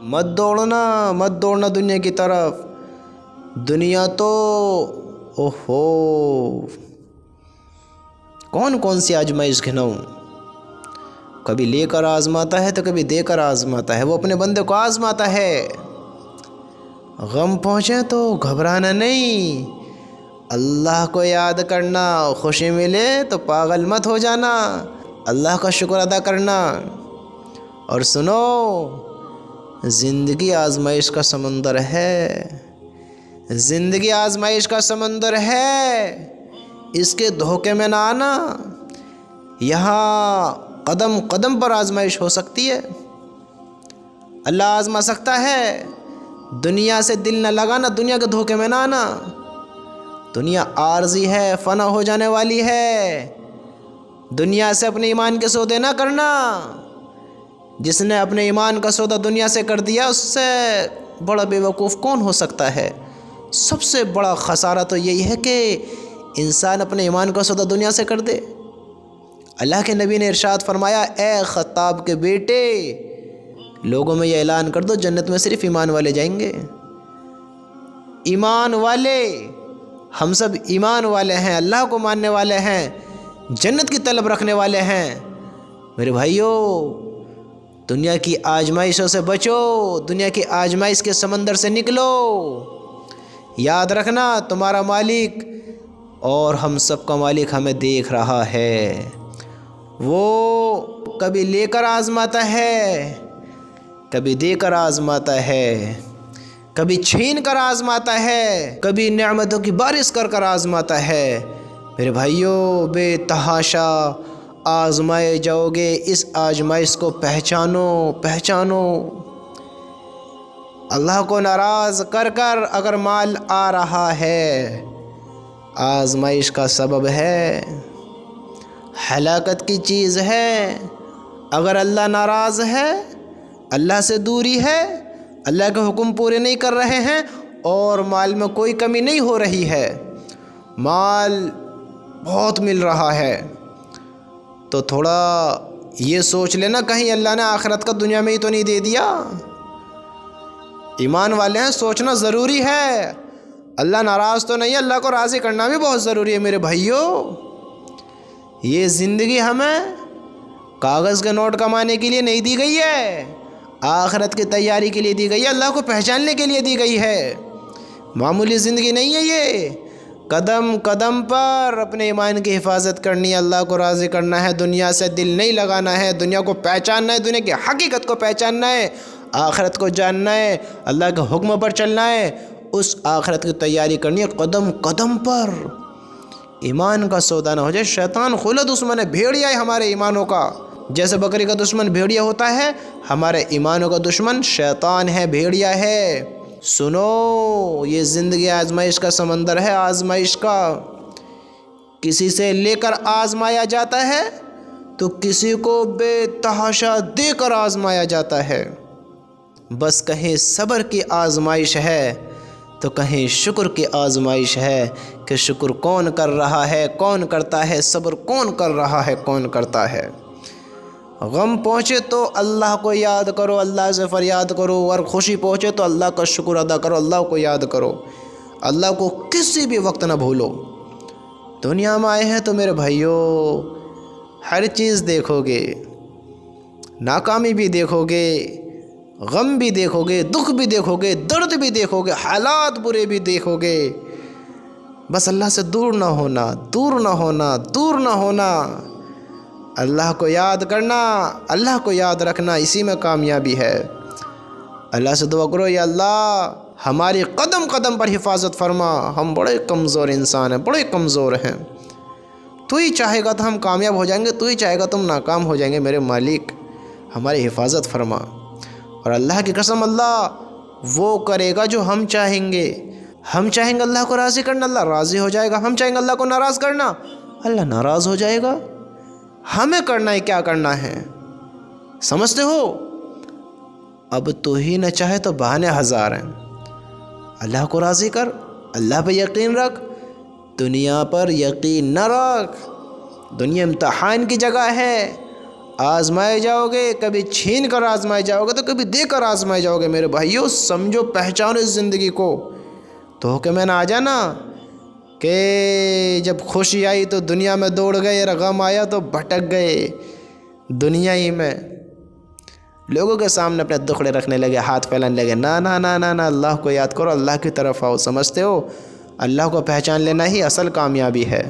مت دوڑنا دنیا کی طرف. دنیا تو اوہو کون سی آزمائش گھناؤں. کبھی لے کر آزماتا ہے تو کبھی دے کر آزماتا ہے. وہ اپنے بندے کو آزماتا ہے. غم پہنچے تو گھبرانا نہیں، اللہ کو یاد کرنا. خوشی ملے تو پاگل مت ہو جانا، اللہ کا شکر ادا کرنا. اور سنو، زندگی آزمائش کا سمندر ہے. زندگی آزمائش کا سمندر ہے، اس کے دھوکے میں نہ آنا. یہاں قدم قدم پر آزمائش ہو سکتی ہے. اللہ آزما سکتا ہے. دنیا سے دل نہ لگانا، دنیا کے دھوکے میں نہ آنا. دنیا عارضی ہے، فنا ہو جانے والی ہے. دنیا سے اپنے ایمان کے سودے نہ کرنا. جس نے اپنے ایمان کا سودا دنیا سے کر دیا، اس سے بڑا بے وقوف کون ہو سکتا ہے؟ سب سے بڑا خسارہ تو یہی ہے کہ انسان اپنے ایمان کا سودا دنیا سے کر دے. اللہ کے نبی نے ارشاد فرمایا، اے خطاب کے بیٹے، لوگوں میں یہ اعلان کر دو جنت میں صرف ایمان والے جائیں گے. ایمان والے، ہم سب ایمان والے ہیں، اللہ کو ماننے والے ہیں، جنت کی طلب رکھنے والے ہیں. میرے بھائیو، دنیا کی آزمائشوں سے بچو، دنیا کی آزمائش کے سمندر سے نکلو. یاد رکھنا، تمہارا مالک اور ہم سب کا مالک ہمیں دیکھ رہا ہے. وہ کبھی لے کر آزماتا ہے، کبھی دے کر آزماتا ہے، کبھی چھین کر آزماتا ہے، کبھی نعمتوں کی بارش کر کر آزماتا ہے. میرے بھائیو، بے تحاشا آزمائے جاؤ گے. اس آزمائش کو پہچانو. اللہ کو ناراض کر کر اگر مال آ رہا ہے، آزمائش کا سبب ہے، ہلاکت کی چیز ہے. اگر اللہ ناراض ہے، اللہ سے دوری ہے، اللہ کے حکم پورے نہیں کر رہے ہیں اور مال میں کوئی کمی نہیں ہو رہی ہے، مال بہت مل رہا ہے، تو تھوڑا یہ سوچ لینا کہیں اللہ نے آخرت کا دنیا میں ہی تو نہیں دے دیا. ایمان والے ہیں، سوچنا ضروری ہے. اللہ ناراض تو نہیں، اللہ کو راضی کرنا بھی بہت ضروری ہے. میرے بھائیو، یہ زندگی ہمیں کاغذ کے نوٹ کمانے کے لیے نہیں دی گئی ہے، آخرت کی تیاری کے لیے دی گئی ہے، اللہ کو پہچاننے کے لیے دی گئی ہے. معمولی زندگی نہیں ہے یہ. قدم قدم پر اپنے ایمان کی حفاظت کرنی ہے، اللہ کو راضی کرنا ہے، دنیا سے دل نہیں لگانا ہے، دنیا کو پہچاننا ہے، دنیا کی حقیقت کو پہچاننا ہے، آخرت کو جاننا ہے، اللہ کے حکم پر چلنا ہے. اس آخرت کی تیاری کرنی ہے قدم قدم پر. ایمان کا سودا نہ ہو جائے. شیطان کھلا دشمن ہے، بھیڑیا ہے ہمارے ایمانوں کا. جیسے بکری کا دشمن بھیڑیا ہوتا ہے، ہمارے ایمانوں کا دشمن شیطان ہے، بھیڑیا ہے. سنو، یہ زندگی آزمائش کا سمندر ہے. آزمائش کا کسی سے لے کر آزمایا جاتا ہے تو کسی کو بے تحاشا دے کر آزمایا جاتا ہے. بس کہیں صبر کی آزمائش ہے تو کہیں شکر کی آزمائش ہے کہ شکر کون کر رہا ہے، کون کرتا ہے، صبر کون کر رہا ہے، کون کرتا ہے. غم پہنچے تو اللہ کو یاد کرو، اللہ سے فریاد کرو، اور خوشی پہنچے تو اللہ کا شکر ادا کرو، اللہ کو یاد کرو. اللہ کو کسی بھی وقت نہ بھولو. دنیا میں آئے ہیں تو میرے بھائیو ہر چیز دیکھو گے، ناکامی بھی دیکھو گے، غم بھی دیکھو گے، دکھ بھی دیکھو گے، درد بھی دیکھو گے، حالات برے بھی دیکھو گے. بس اللہ سے دور نہ ہونا، دور نہ ہونا، دور نہ ہونا. اللہ کو یاد کرنا، اللہ کو یاد رکھنا، اسی میں کامیابی ہے. اللہ سے دعا کرو، یا اللہ ہماری قدم قدم پر حفاظت فرما. ہم بڑے کمزور انسان ہیں، بڑے کمزور ہیں. تو ہی چاہے گا تو ہم کامیاب ہو جائیں گے، تو ہی چاہے گا تم ناکام ہو جائیں گے. میرے مالک ہماری حفاظت فرما. اور اللہ کی قسم، اللہ وہ کرے گا جو ہم چاہیں گے. ہم چاہیں گے اللہ کو راضی کرنا، اللہ راضی ہو جائے گا. ہم چاہیں گے اللہ کو ناراض کرنا، اللہ ناراض ہو جائے گا. ہمیں کرنا ہے، کیا کرنا ہے سمجھتے ہو؟ اب تو ہی نہ چاہے تو بہانے ہزار ہیں. اللہ کو راضی کر، اللہ پہ یقین رکھ، دنیا پر یقین نہ رکھ. دنیا امتحان کی جگہ ہے. آزمائے جاؤ گے، کبھی چھین کر آزمائے جاؤ گے تو کبھی دے کر آزمائے جاؤ گے میرے بھائیوں۔ سمجھو، پہچانو اس زندگی کو۔ تو کہ میں نہ آ جانا کہ جب خوشی آئی تو دنیا میں دوڑ گئے اور غم آیا تو بھٹک گئے دنیا ہی میں، لوگوں کے سامنے اپنے دکھڑے رکھنے لگے، ہاتھ پھیلانے لگے۔ نہ نہ نہ نہ نہ، اللہ کو یاد کرو، اللہ کی طرف آؤ۔ سمجھتے ہو، اللہ کو پہچان لینا ہی اصل کامیابی ہے۔